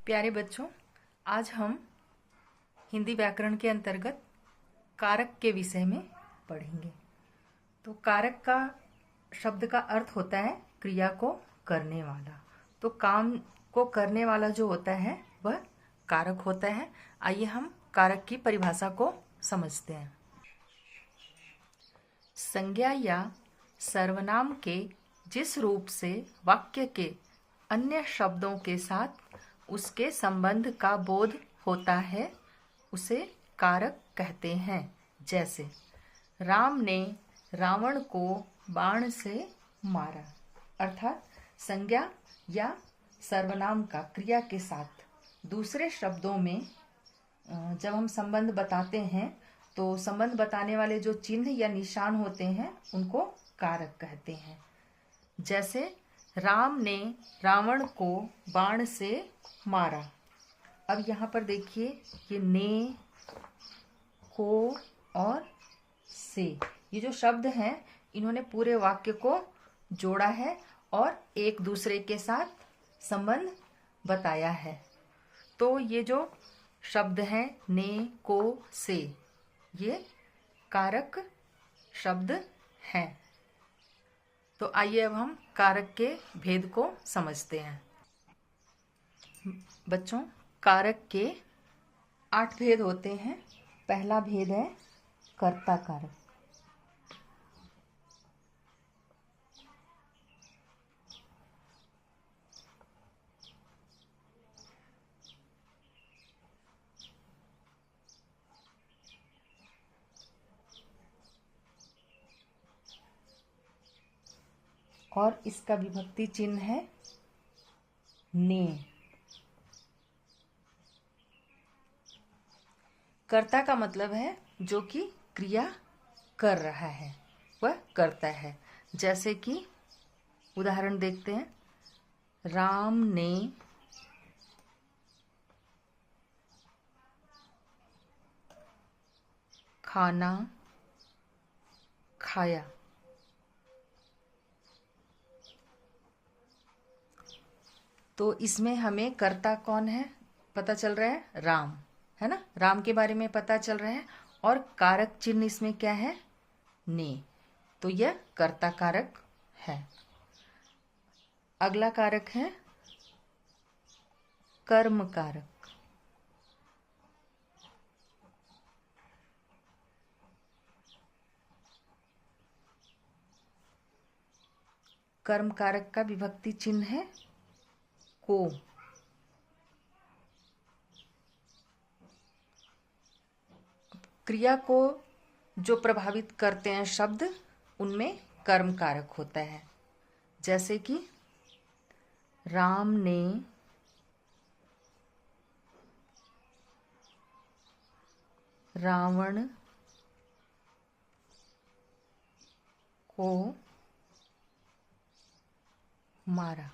प्यारे बच्चों, आज हम हिंदी व्याकरण के अंतर्गत कारक के विषय में पढ़ेंगे। तो कारक का शब्द का अर्थ होता है क्रिया को करने वाला। तो काम को करने वाला जो होता है वह कारक होता है। आइए हम कारक की परिभाषा को समझते हैं। संज्ञा या सर्वनाम के जिस रूप से वाक्य के अन्य शब्दों के साथ उसके संबंध का बोध होता है उसे कारक कहते हैं। जैसे राम ने रावण को बाण से मारा, अर्थात संज्ञा या सर्वनाम का क्रिया के साथ दूसरे शब्दों में जब हम संबंध बताते हैं तो संबंध बताने वाले जो चिन्ह या निशान होते हैं उनको कारक कहते हैं। जैसे राम ने रावण को बाण से मारा। अब यहाँ पर देखिए, ये ने, को और से, ये जो शब्द हैं इन्होंने पूरे वाक्य को जोड़ा है और एक दूसरे के साथ संबंध बताया है। तो ये जो शब्द हैं ने, को, से, ये कारक शब्द हैं। तो आइए अब हम कारक के भेद को समझते हैं। बच्चों, कारक के 8 भेद होते हैं। पहला भेद है कर्ता कारक। और इसका विभक्ति चिन्ह है ने। कर्ता का मतलब है जो कि क्रिया कर रहा है, वह करता है। जैसे कि उदाहरण देखते हैं, राम ने खाना खाया। तो इसमें हमें कर्ता कौन है पता चल रहा है, राम है ना। राम के बारे में पता चल रहा है और कारक चिन्ह इसमें क्या है, ने। तो यह कर्ता कारक है। अगला कारक है कर्म कारक। कर्म कारक का विभक्ति चिन्ह है को। क्रिया को जो प्रभावित करते हैं शब्द, उनमें कर्म कारक होता है। जैसे कि राम ने रावण को मारा।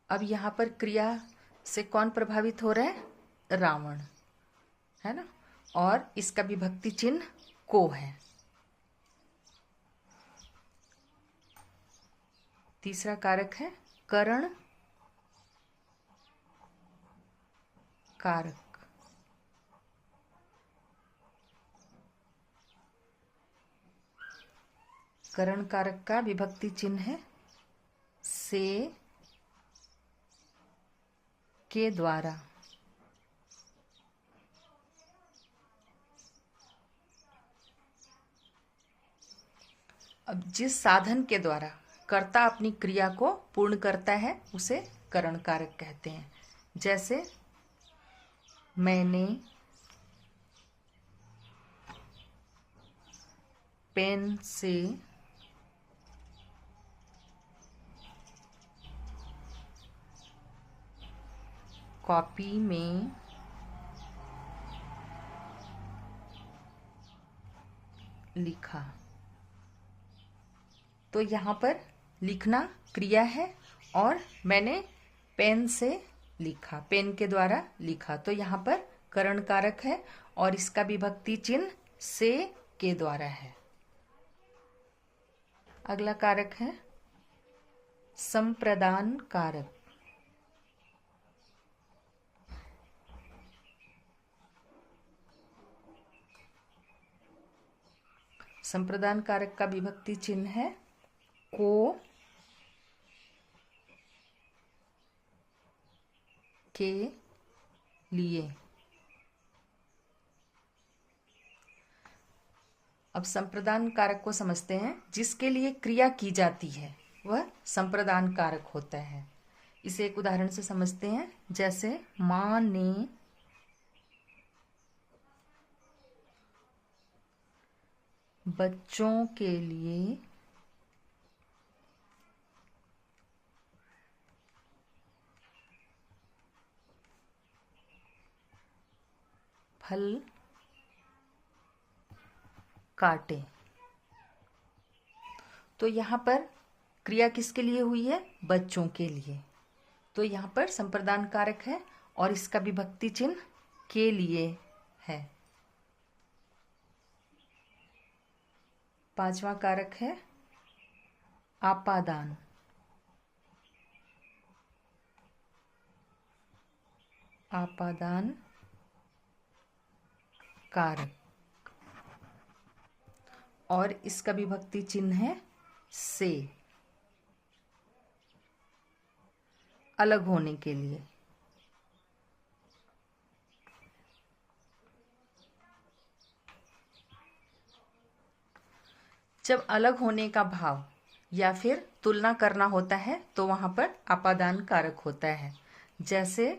अब यहाँ पर क्रिया से कौन प्रभावित हो रहा है, रावण, है ना। और इसका विभक्ति चिन्ह को है। तीसरा कारक है करण कारक। करण कारक का विभक्ति चिन्ह है से, के द्वारा। अब जिस साधन के द्वारा कर्ता अपनी क्रिया को पूर्ण करता है उसे करण कारक कहते हैं। जैसे मैंने पेन से कॉपी में लिखा। तो यहाँ पर लिखना क्रिया है और मैंने पेन से लिखा, पेन के द्वारा लिखा। तो यहाँ पर करण कारक है और इसका विभक्ति चिन्ह से, के द्वारा है। अगला कारक है संप्रदान कारक। संप्रदान कारक का विभक्ति चिन्ह है को, के लिए। अब संप्रदान कारक को समझते हैं। जिसके लिए क्रिया की जाती है वह संप्रदान कारक होता है। इसे एक उदाहरण से समझते हैं। जैसे माँ ने बच्चों के लिए फल काटे। तो यहाँ पर क्रिया किसके लिए हुई है? बच्चों के लिए। तो यहाँ पर संप्रदान कारक है और इसका विभक्ति चिन्ह के लिए है। पांचवा कारक है आपादान। आपादान कारक और इसका विभक्ति चिन्ह है से, अलग होने के लिए। जब अलग होने का भाव या फिर तुलना करना होता है तो वहां पर अपादान कारक होता है। जैसे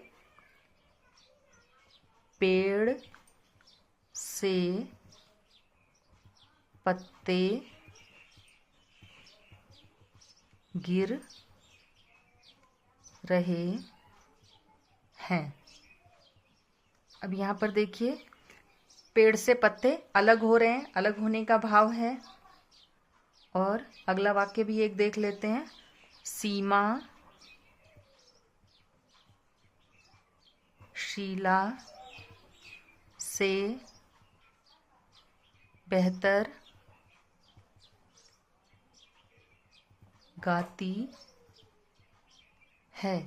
पेड़ से पत्ते गिर रहे हैं। अब यहाँ पर देखिए, पेड़ से पत्ते अलग हो रहे हैं, अलग होने का भाव है। और अगला वाक्य भी एक देख लेते हैं। सीमा शीला से बेहतर गाती है।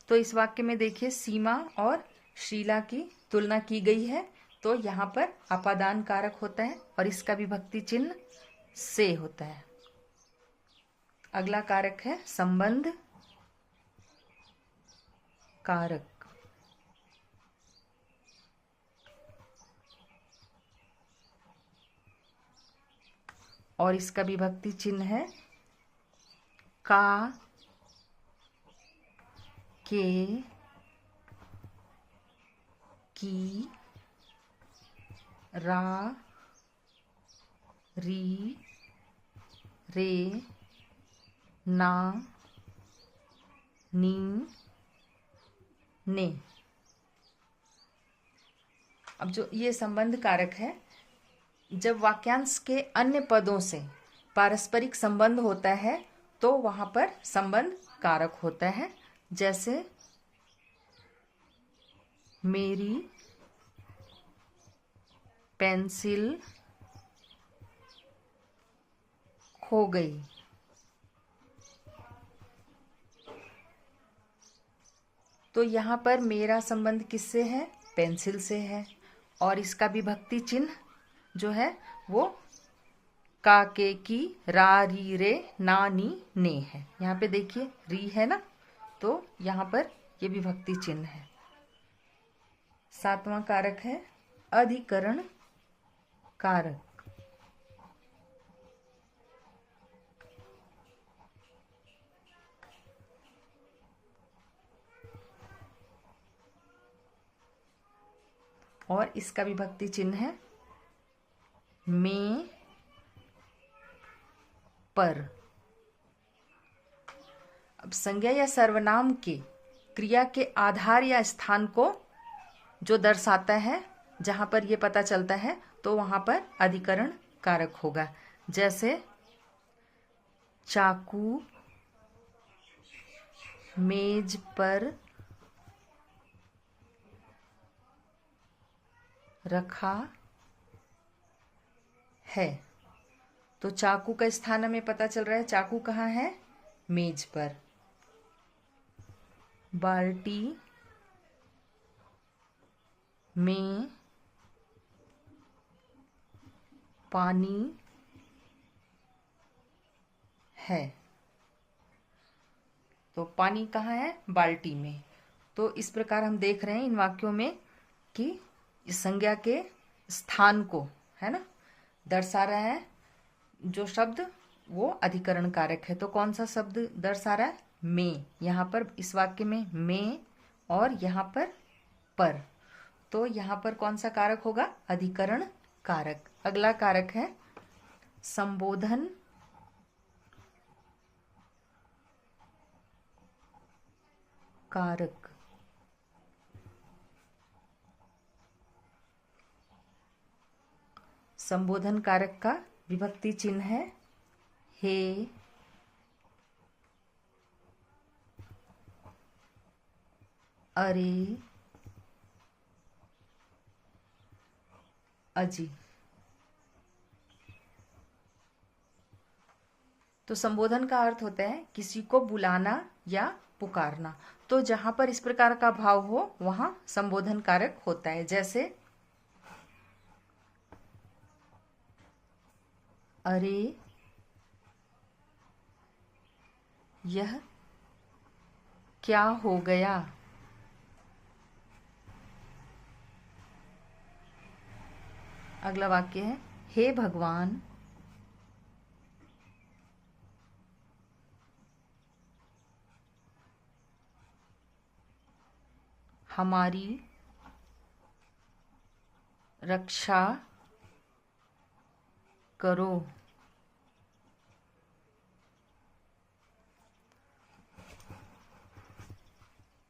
तो इस वाक्य में देखिए सीमा और शीला की तुलना की गई है। तो यहाँ पर अपादान कारक होता है और इसका विभक्ति चिन्ह से होता है। अगला कारक है संबंध कारक। और इसका विभक्ति चिन्ह है का, के, की, रा, री, रे, ना, नी, ने। अब जो ये संबंध कारक है, जब वाक्यांश के अन्य पदों से पारस्परिक संबंध होता है तो वहां पर संबंध कारक होता है। जैसे मेरी पेंसिल खो गई। तो यहाँ पर मेरा संबंध किससे है? पेंसिल से है। और इसका विभक्ति चिन्ह जो है वो का, के, की, रा, री, रे, ना, नी, ने है। यहाँ पे देखिए री है ना, तो यहाँ पर ये विभक्ति चिन्ह है। सातवां कारक है अधिकरण कारक। और इसका विभक्ति चिन्ह है में, पर। अब संज्ञा या सर्वनाम के क्रिया के आधार या स्थान को जो दर्शाता है, जहां पर ये पता चलता है, तो वहां पर अधिकरण कारक होगा। जैसे चाकू मेज पर रखा है। तो चाकू का स्थान हमें पता चल रहा है, चाकू कहाँ है? मेज पर। बाल्टी में पानी है। तो पानी कहाँ है? बाल्टी में। तो इस प्रकार हम देख रहे हैं इन वाक्यों में कि इस संज्ञा के स्थान को, है ना, दर्शा रहा है जो शब्द, वो अधिकरण कारक है। तो कौन सा शब्द दर्शा रहा है? में। यहाँ पर इस वाक्य में में और यहाँ पर। तो यहाँ पर कौन सा कारक होगा? अधिकरण कारक। अगला कारक है संबोधन कारक। संबोधन कारक का विभक्ति चिन्ह है हे, अरे, अजी। तो संबोधन का अर्थ होता है किसी को बुलाना या पुकारना। तो जहां पर इस प्रकार का भाव हो वहां संबोधन कारक होता है। जैसे अरे यह क्या हो गया? अगला वाक्य है हे भगवान हमारी रक्षा करो।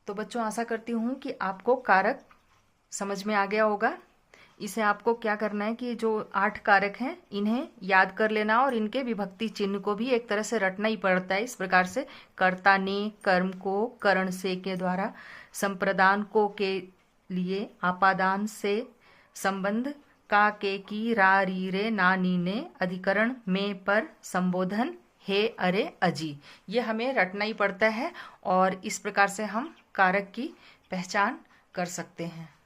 तो बच्चों, आशा करती हूँ कि आपको कारक समझ में आ गया होगा। इसे आपको क्या करना है कि जो 8 कारक हैं इन्हें याद कर लेना और इनके विभक्ति चिन्ह को भी एक तरह से रटना ही पड़ता है। इस प्रकार से कर्ता ने कर्म को करण से के द्वारा, संप्रदान को के लिए, आपादान से, संबंध का के की रा री रे ना नी ने, अधिकरण में पर, संबोधन हे अरे अजी। ये हमें रटना ही पड़ता है और इस प्रकार से हम कारक की पहचान कर सकते हैं।